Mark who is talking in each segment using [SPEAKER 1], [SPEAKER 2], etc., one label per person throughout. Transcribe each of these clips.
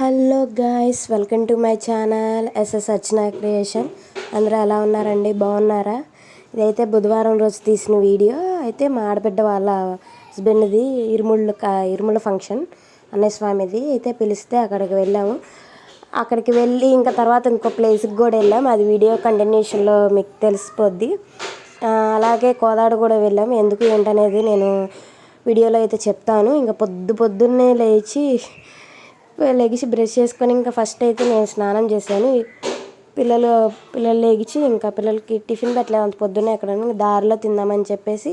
[SPEAKER 1] Hello guys, welcome to my channel SS Archana creation. అందరూ ఎలా ఉన్నారండి? బాగున్నారా? ఇదైతే బుధవారం రోజు తీసిన వీడియో. అయితే మా ఆడబిడ్డ వాళ్ళ హస్బెండ్ది ఇరుముళ్ళ ఫంక్షన్ అన్నయ్య స్వామిది అయితే పిలిస్తే అక్కడికి వెళ్ళాము. అక్కడికి వెళ్ళి ఇంకా తర్వాత ఇంకో ప్లేస్కి కూడా వెళ్ళాము. అది వీడియో కంటిన్యూషన్లో మీకు తెలిసిపోద్ది. అలాగే కోదాడ కూడా వెళ్ళాము. ఎందుకు ఏంటనేది నేను వీడియోలో అయితే చెప్తాను. ఇంకా పొద్దున్నే లేచి బ్రష్ చేసుకొని ఇంకా ఫస్ట్ అయితే నేను స్నానం చేశాను. పిల్లలు లేచి ఇంకా పిల్లలకి టిఫిన్ పెట్టలేదు అంత పొద్దున్నే. ఎక్కడ దారిలో తిందామని చెప్పేసి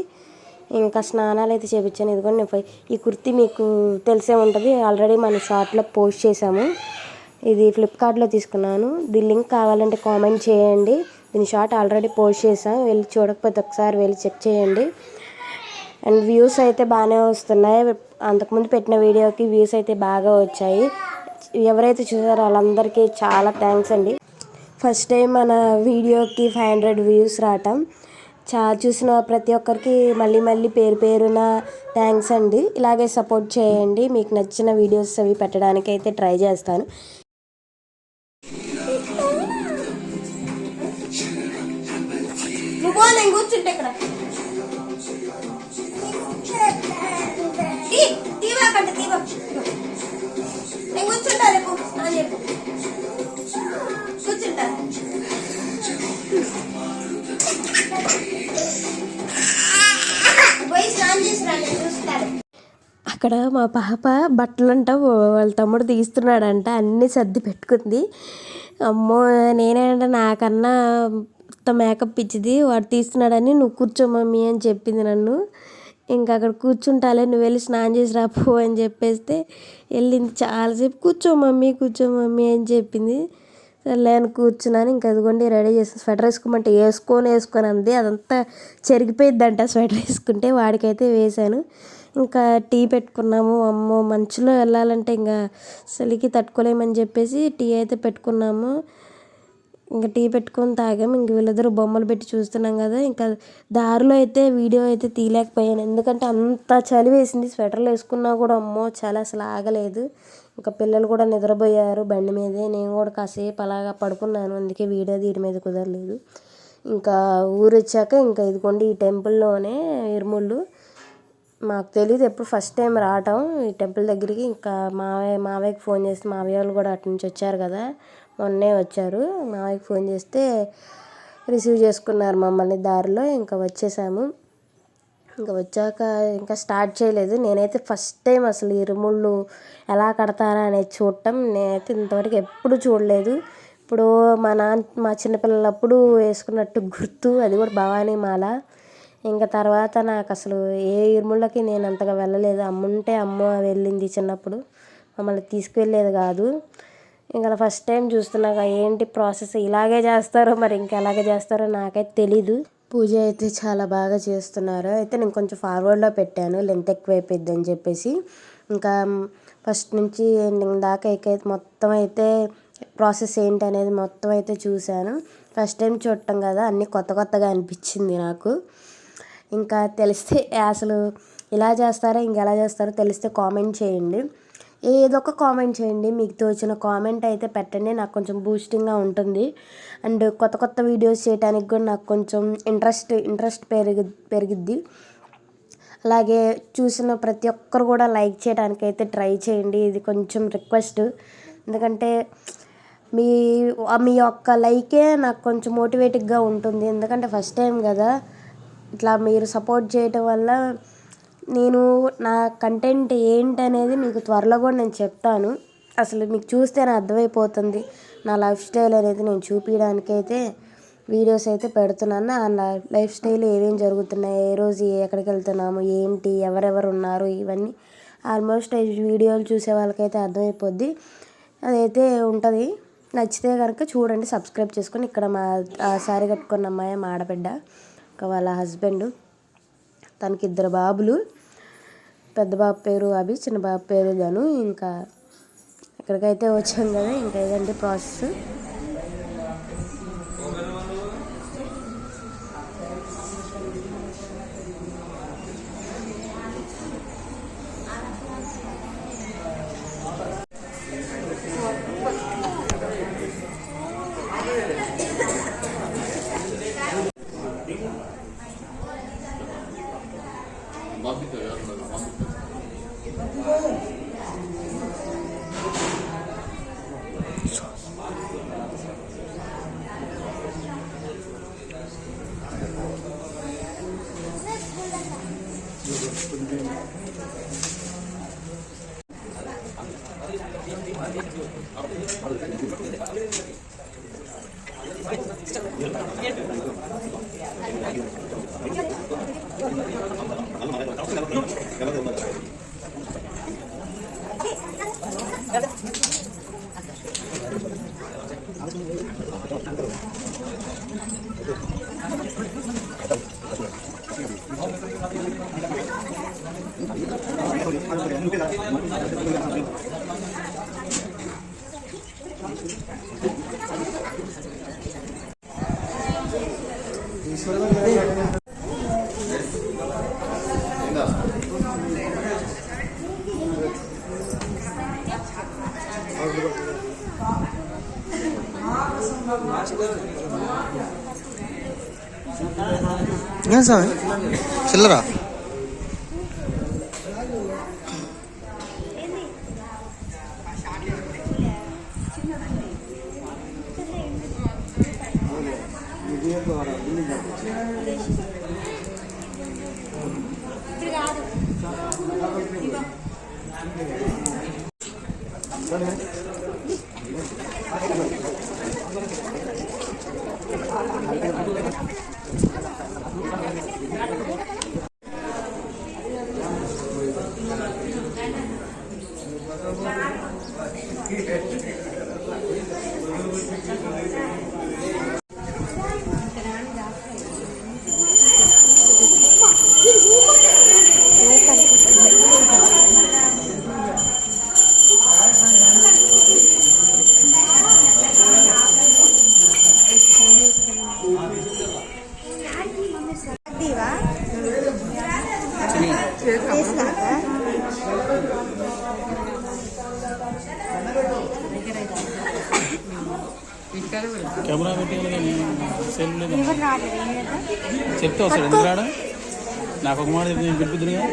[SPEAKER 1] ఇంకా స్నానాలు అయితే చేయించాను. ఇదిగోండి ఈ కుర్తీ మీకు తెలిసే ఉంటుంది, ఆల్రెడీ మన షార్ట్లో పోస్ట్ చేశాము. ఇది ఫ్లిప్కార్ట్లో తీసుకున్నాను. దీని లింక్ కావాలంటే కామెంట్ చేయండి. దీని షార్ట్ ఆల్రెడీ పోస్ట్ చేసాను, వెళ్ళి చూడకపోతే ఒకసారి వెళ్ళి చెక్ చేయండి. అండ్ వ్యూస్ అయితే బాగానే వస్తున్నాయి. అంతకుముందు పెట్టిన వీడియోకి వ్యూస్ అయితే బాగా వచ్చాయి. ఎవరైతే చూసారో వాళ్ళందరికీ చాలా థ్యాంక్స్ అండి. ఫస్ట్ టైం మన వీడియోకి 500 వ్యూస్ రావటం, చూసిన ప్రతి ఒక్కరికి మళ్ళీ పేరున థ్యాంక్స్ అండి. ఇలాగే సపోర్ట్ చేయండి. మీకు నచ్చిన వీడియోస్ అవి పెట్టడానికి అయితే ట్రై చేస్తాను. కూర్చుంటే ఇక్కడ అక్కడ మా పాప బట్టలంట వాళ్ళ తమ్ముడు తీస్తున్నాడంట, అన్నీ సర్ది పెట్టుకుంది. అమ్మో, నేనేంట నాకన్నా మేకప్ ఇచ్చింది, వాడు తీస్తున్నాడని నువ్వు కూర్చో మమ్మీ అని చెప్పింది నన్ను. ఇంకా అక్కడ కూర్చుంటాలే, నువ్వు వెళ్ళి స్నానం చేసి రాపో అని చెప్పేస్తే వెళ్ళింది. చాలాసేపు కూర్చో మమ్మీ అని చెప్పింది. సర్లే అని కూర్చున్నాను. ఇంకా అదిగోండి రెడీ చేసి స్వెటర్ వేసుకోమంటే వేసుకొని అంది. అదంతా చెరిగిపోయిద్దంట స్వెటర్ వేసుకుంటే. వాడికైతే వేశాను. ఇంకా టీ పెట్టుకున్నాము. అమ్మో, మంచులో వెళ్ళాలంటే ఇంకా చలికి తట్టుకోలేమని చెప్పేసి టీ అయితే పెట్టుకున్నాము. ఇంకా టీ పెట్టుకొని తాగాము. ఇంక వీళ్ళిద్దరూ బొమ్మలు పెట్టి చూస్తున్నాం కదా. ఇంకా దారిలో అయితే వీడియో అయితే తీయలేకపోయాను, ఎందుకంటే అంత చలి వేసింది. స్వెటర్లు వేసుకున్నా కూడా అమ్మో చలి అసలు ఆగలేదు. ఇంకా పిల్లలు కూడా నిద్రపోయారు బండి మీదే. నేను కూడా కాసేపు అలాగా పడుకున్నాను, అందుకే వీడియో తీయడం మీద కుదరలేదు. ఇంకా ఊరు వచ్చాక ఇంకా ఇదిగోండి ఈ టెంపుల్లోనే ఇరుముళ్ళు. మాకు తెలియదు, ఎప్పుడు ఫస్ట్ టైం రావటం ఈ టెంపుల్ దగ్గరికి. ఇంకా మావయ్యకి ఫోన్ చేస్తే, మావయ్య వాళ్ళు కూడా అటు నుంచి వచ్చారు కదా, మొన్నే వచ్చారు. మావయ్యకి ఫోన్ చేస్తే రిసీవ్ చేసుకున్నారు మమ్మల్ని దారిలో. ఇంకా వచ్చేసాము. ఇంకా వచ్చాక ఇంకా స్టార్ట్ చేయలేదు. నేనైతే ఫస్ట్ టైం అసలు ఇరుముళ్ళు ఎలా కడతారా అనేది చూడటం. నేనైతే ఇంతవరకు ఎప్పుడు చూడలేదు. ఇప్పుడు మా చిన్నపిల్లలప్పుడు వేసుకున్నట్టు గుర్తు, అది కూడా భవానీ మాల. ఇంకా తర్వాత నాకు అసలు ఏ ఇరుముళ్ళకి నేను అంతగా వెళ్ళలేదు. అమ్మ వెళ్ళింది చిన్నప్పుడు, మమ్మల్ని తీసుకువెళ్ళేది కాదు. ఇంకా ఫస్ట్ టైం చూస్తున్నాక ఏంటి ప్రాసెస్, ఇలాగే చేస్తారో మరి ఇంకెలాగే చేస్తారో నాకైతే తెలీదు. పూజ అయితే చాలా బాగా చేస్తున్నారు. అయితే నేను కొంచెం ఫార్వర్డ్లో పెట్టాను, లెంత్ ఎక్కువ అయిపోద్ది అని చెప్పేసి. ఇంకా ఫస్ట్ నుంచి ఎండింగ్ దాకా అయితే మొత్తం అయితే ప్రాసెస్ ఏంటి అనేది మొత్తం అయితే చూశాను. ఫస్ట్ టైం చూడటం కదా, అన్నీ కొత్తగా అనిపించింది నాకు. ఇంకా తెలిస్తే అసలు ఇలా చేస్తారో ఇంకెలా చేస్తారో తెలిస్తే కామెంట్ చేయండి. ఏదో ఒక కామెంట్ చేయండి, మీకు తోచిన కామెంట్ అయితే పెట్టండి. నాకు కొంచెం బూస్టింగ్గా ఉంటుంది. అండ్ కొత్త వీడియోస్ చేయడానికి కూడా నాకు కొంచెం ఇంట్రెస్ట్ పెరిగిద్ది. అలాగే చూసిన ప్రతి ఒక్కరు కూడా లైక్ చేయడానికి అయితే ట్రై చేయండి. ఇది కొంచెం రిక్వెస్ట్, ఎందుకంటే మీ యొక్క లైకే నాకు కొంచెం మోటివేటివ్గా ఉంటుంది. ఎందుకంటే ఫస్ట్ టైం కదా, ఇట్లా మీరు సపోర్ట్ చేయటం వల్ల నేను నా కంటెంట్ ఏంటనేది మీకు త్వరలో కూడా నేను చెప్తాను. అసలు మీకు చూస్తేనే అర్థమైపోతుంది నా లైఫ్ స్టైల్ అనేది. నేను చూపించడానికైతే వీడియోస్ అయితే పెడుతున్నాను. ఆ లైఫ్ స్టైల్ ఏమేమి జరుగుతున్నాయి, ఏ రోజు ఎక్కడికి వెళ్తున్నాము, ఏంటి, ఎవరెవరు ఉన్నారు, ఇవన్నీ ఆల్మోస్ట్ వీడియోలు చూసే వాళ్ళకైతే అర్థమైపోద్ది. అదైతే ఉంటుంది. నచ్చితే కనుక చూడండి, సబ్స్క్రైబ్ చేసుకొని. ఇక్కడ మా శారీ కట్టుకున్న అమ్మాయి మా ఆడబిడ్డ, ఇంకా వాళ్ళ హస్బెండ్, తనకి 2 బాబులు. పెద్ద బాబు పేరు అభి, చిన్న బాబు పేరు ధను. ఇంకా ఇక్కడికైతే వచ్చాం కదా, ఇంకా ఇదండి ప్రాసెస్.
[SPEAKER 2] చిల్లరా కెమెరా పెట్టాలి కానీ సెల్ లేదు చెప్తే వస్తాడు ఎందుకు రాడా నాకు ఒక మాట చెప్తే నేను పిలిపిద్దురుగా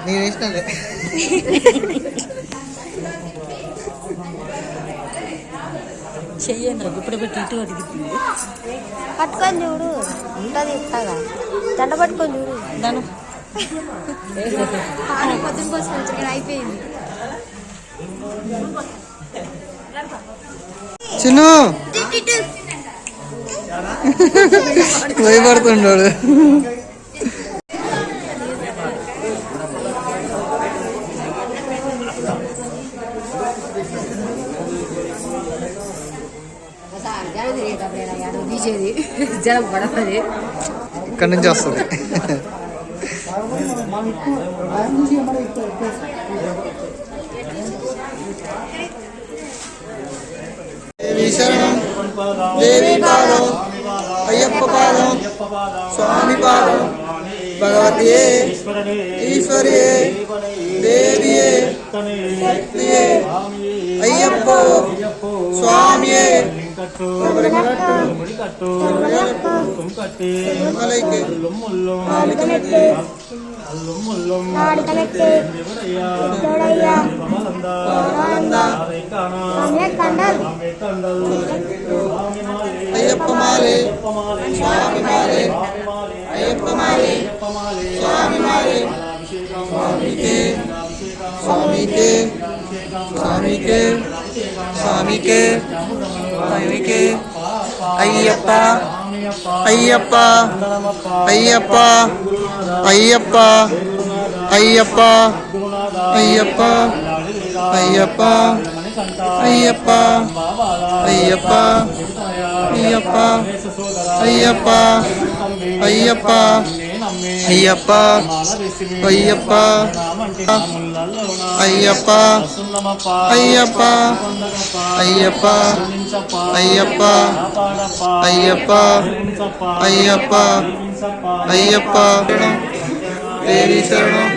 [SPEAKER 2] నేను వేసినాలే
[SPEAKER 3] చెయ్యండి ఇప్పుడు పెట్టి ఇటు అడిగింది
[SPEAKER 1] పట్టుకొని చూడు ఉంటుంది ఇస్తాగా దండ పట్టుకొని చూడు
[SPEAKER 3] దాని
[SPEAKER 1] పొద్దున కోసం అయిపోయింది.
[SPEAKER 2] చిన్ను భయపడుతున్నాడు. ఇక్కడి నుంచి వస్తుంది. దేవి శరణం, దేవి పాదం, అయ్యప్ప పాదం, స్వామి పాదం, భగవతియే ఈశ్వరియే దేవియే శక్తియే అయ్యప్ప స్వామియే అయ్యప్ప మాలే స్వామి మాలే అయ్యప్ప మాలే స్వామి మాలే స్వామికే స్వామికే స్వామికే స్వామికే స్వామికే అయ్యప్ప అయ్యప్ప అయ్యప్ప అయ్యప్ప అయ్యప్ప అయ్యప్ప అయ్యప్ప అయ్యప్ప అయ్యప్ప అయ్యప్ప అయ్యప్ప అయ్యప్ప
[SPEAKER 4] అయ్యప్ప అయ్యప్ప అయ్యప్ప అయ్యప్ప అయ్యప్ప అయ్యప్ప అయ్యప్ప అయ్యప్ప అయ్యప్ప దేవి శరణం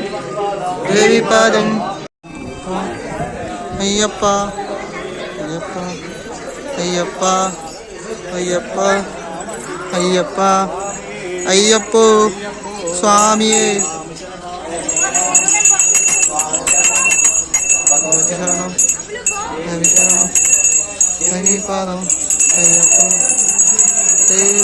[SPEAKER 4] దేవి పాదం అయ్యప్ప అయ్యప్ప అయ్యప్ప అయ్యప్ప అయ్యప్ప అయ్యప్పో స్వామియే శరణం దేవి శరణం దేవి పాదం అయ్యప్ప దేవి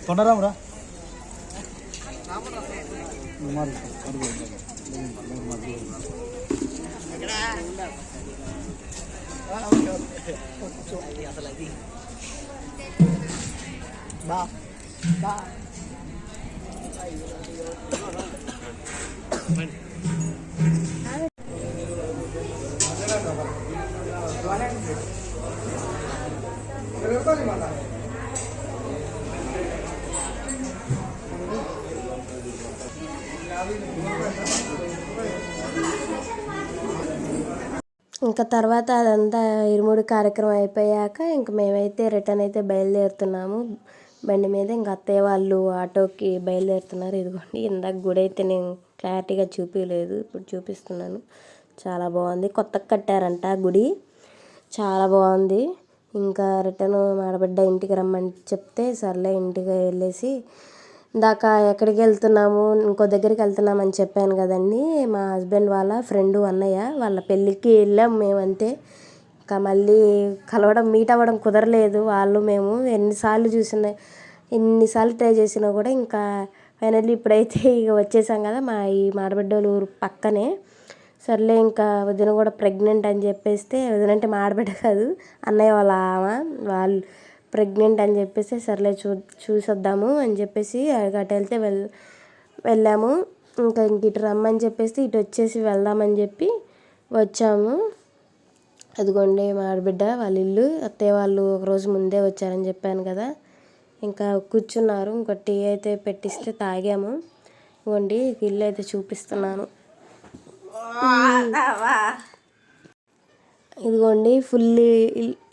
[SPEAKER 2] కొండరామురా
[SPEAKER 1] ఇంకా తర్వాత అదంతా ఇరుముడి కార్యక్రమం అయిపోయాక ఇంక మేమైతే రిటర్న్ అయితే బయలుదేరుతున్నాము బండి మీద. ఇంక అత్తయ్య వాళ్ళు ఆటోకి బయలుదేరుతున్నారు. ఇదిగోండి ఇందాక గుడి అయితే నేను క్లారిటీగా చూపించలేదు, ఇప్పుడు చూపిస్తున్నాను. చాలా బాగుంది, కొత్తగా కట్టారంట గుడి, చాలా బాగుంది. ఇంకా రిటర్న్ ఆడబిడ్డ ఇంటికి రమ్మని చెప్తే సర్లే ఇంటికి వెళ్ళేసి ఇందాక ఎక్కడికి వెళ్తున్నాము, ఇంకో దగ్గరికి వెళ్తున్నామని చెప్పాను కదండి. మా హస్బెండ్ వాళ్ళ ఫ్రెండు అన్నయ్య వాళ్ళ పెళ్ళికి వెళ్ళాం మేమంతే. ఇంకా మళ్ళీ కలవడం మీట్ అవ్వడం కుదరలేదు. వాళ్ళు మేము ఎన్నిసార్లు ట్రై చేసినా కూడా ఇంకా ఫైనల్లీ ఇప్పుడైతే ఇక వచ్చేసాం కదా. ఈ మాడబిడ్డోళ్ళ ఊరు పక్కనే. సర్లే ఇంకా వదిన కూడా ప్రెగ్నెంట్ అని చెప్పేస్తే, వదిన అంటే మాడబిడ్డ కాదు అన్నయ్య వాళ్ళ వాళ్ళు ప్రెగ్నెంట్ అని చెప్పేసి సర్లే చూసొద్దాము అని చెప్పేసి అటు వెళ్తే వెళ్ళాము. ఇంకా ఇటు రమ్మని చెప్పేసి ఇటు వచ్చేసి వెళ్దామని చెప్పి వచ్చాము. అదిగోండి మా ఆడబిడ్డ వాళ్ళ ఇల్లు. అత్తయ్య వాళ్ళు ఒకరోజు ముందే వచ్చారని చెప్పాను కదా. ఇంకా కూర్చున్నారు. ఇంకో టీ అయితే పెట్టిస్తే తాగాము. ఇదిగోండి ఇల్లు అయితే చూపిస్తున్నాను. ఇదిగోండి ఫుల్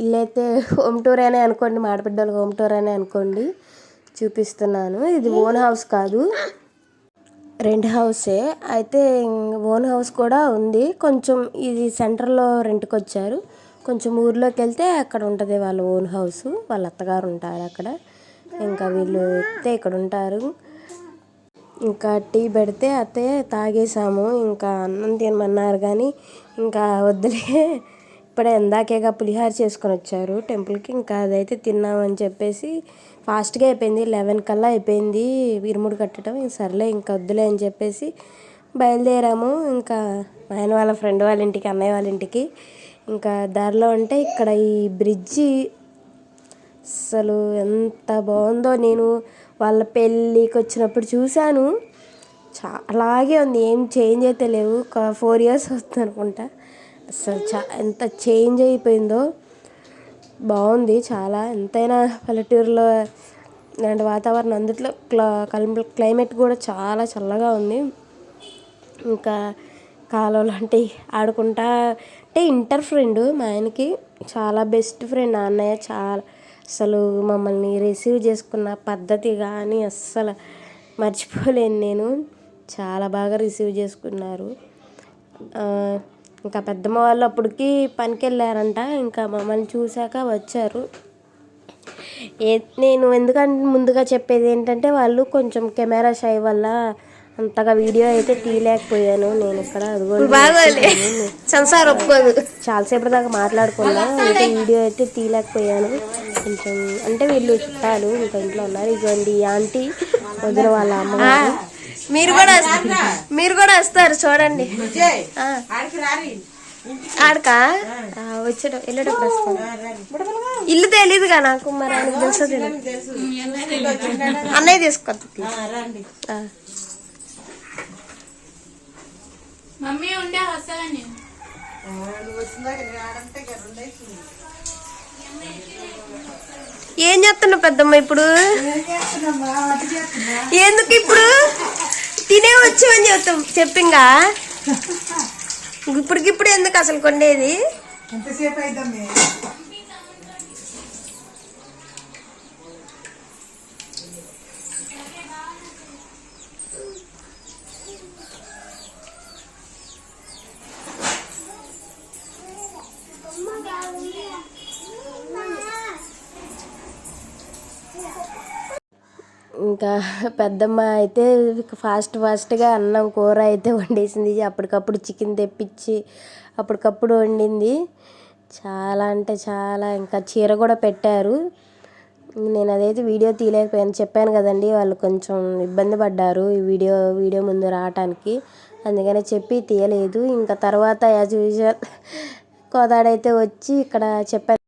[SPEAKER 1] ఇల్లు అయితే హోమ్ టూర్ అనే అనుకోండి, మా ఆడబిడ్డలు హోమ్ టూర్ అనే అనుకోండి, చూపిస్తున్నాను. ఇది ఓన్ హౌస్ కాదు, రెంట్ హౌసే. అయితే ఓన్ హౌస్ కూడా ఉంది. కొంచెం ఇది సెంటర్లో రెంట్కి వచ్చారు. కొంచెం ఊర్లోకి వెళ్తే అక్కడ ఉంటుంది వాళ్ళ ఓన్ హౌస్. వాళ్ళ అత్తగారు ఉంటారు అక్కడ. ఇంకా వీళ్ళు అయితే ఇక్కడ ఉంటారు. ఇంకా టీ పెడితే అత్తయ్య తాగేసాము. ఇంకా అన్నం తినమన్నారు కానీ ఇంకా వద్దులే, ఇప్పుడే ఇందాకేగా పులిహార చేసుకొని వచ్చారు టెంపుల్కి. ఇంకా అదైతే తిన్నామని చెప్పేసి ఫాస్ట్గా అయిపోయింది, 11 కల్లా అయిపోయింది ఇరుముడి కట్టడం. సర్లే ఇంకా వద్దులే అని చెప్పేసి బయలుదేరాము. ఇంకా మా ఆయన వాళ్ళ ఫ్రెండ్ వాళ్ళ ఇంటికి, అన్నయ్య వాళ్ళ ఇంటికి. ఇంకా దారిలో అంటే ఇక్కడ ఈ బ్రిడ్జి అసలు ఎంత బాగుందో, నేను వాళ్ళ పెళ్ళికి వచ్చినప్పుడు చూశాను. అలాగే ఉంది, ఏం చేంజ్ అయితే లేవు. ఒక 4 years వస్తుంది అనుకుంటా. అసలు ఎంత చేంజ్ అయిపోయిందో. బాగుంది చాలా. ఎంతైనా పల్లెటూరులో ఇలాంటి వాతావరణం అందుట్లో క్లైమేట్ కూడా చాలా చల్లగా ఉంది. ఇంకా కాలువలు అంటే ఆడుకుంటా అంటే ఇంటర్ ఫ్రెండ్ మా ఆయనకి చాలా బెస్ట్ ఫ్రెండ్ ఆ అన్నయ్య. చాలా అసలు మమ్మల్ని రిసీవ్ చేసుకున్న పద్ధతి కానీ అస్సలు మర్చిపోలేను నేను. చాలా బాగా రిసీవ్ చేసుకున్నారు. ఇంకా పెద్దమ్మ వాళ్ళు అప్పటికి పనికి వెళ్ళారంట. ఇంకా మమ్మల్ని చూశాక వచ్చారు. నేను ఎందుకంటే ముందుగా చెప్పేది ఏంటంటే వాళ్ళు కొంచెం కెమెరా షై వల్ల అంతగా వీడియో అయితే తీయలేకపోయాను. నేను ఇక్కడ సంసారం ఒప్పుకోదు చాలాసేపటి దాకా మాట్లాడుకున్నా. అయితే వీడియో అయితే తీయలేకపోయాను కొంచెం. అంటే వీళ్ళు చుట్టాలు ఇంకా ఇంట్లో ఉన్నారు. ఇదిగోండి ఆంటీ వదిన వాళ్ళ అమ్మగారు. మీరు కూడా వస్తారు చూడండి. ఆడకా వచ్చాడు వెళ్ళేటప్పుడు వస్తాను. ఇల్లు తెలీదుగా నాకు, మరి ఆయనకు తెలుసో తెలియదు. అన్నయ్య తీసుకోద్దు. ఏం చేస్తున్నా పెద్దమ్మ ఇప్పుడు? ఎందుకు ఇప్పుడు తినే వచ్చామని చెప్తాం చెప్పింగా. ఇప్పటికిప్పుడు ఎందుకు అసలు కొండేది? ఇంకా పెద్దమ్మ అయితే ఫాస్ట్గా అన్నం కూర అయితే వండేసింది. అప్పటికప్పుడు చికెన్ తెప్పించి అప్పటికప్పుడు వండింది. చాలా అంటే చాలా. ఇంకా చీర కూడా పెట్టారు. నేను అదైతే వీడియో తీయలేకపోయాను. చెప్పాను కదండి వాళ్ళు కొంచెం ఇబ్బంది పడ్డారు ఈ వీడియో ముందు రావటానికి. అందుకనే చెప్పి తీయలేదు. ఇంకా తర్వాత యాజ్ యూజువల్ కోదాడైతే వచ్చి ఇక్కడ చెప్పాను.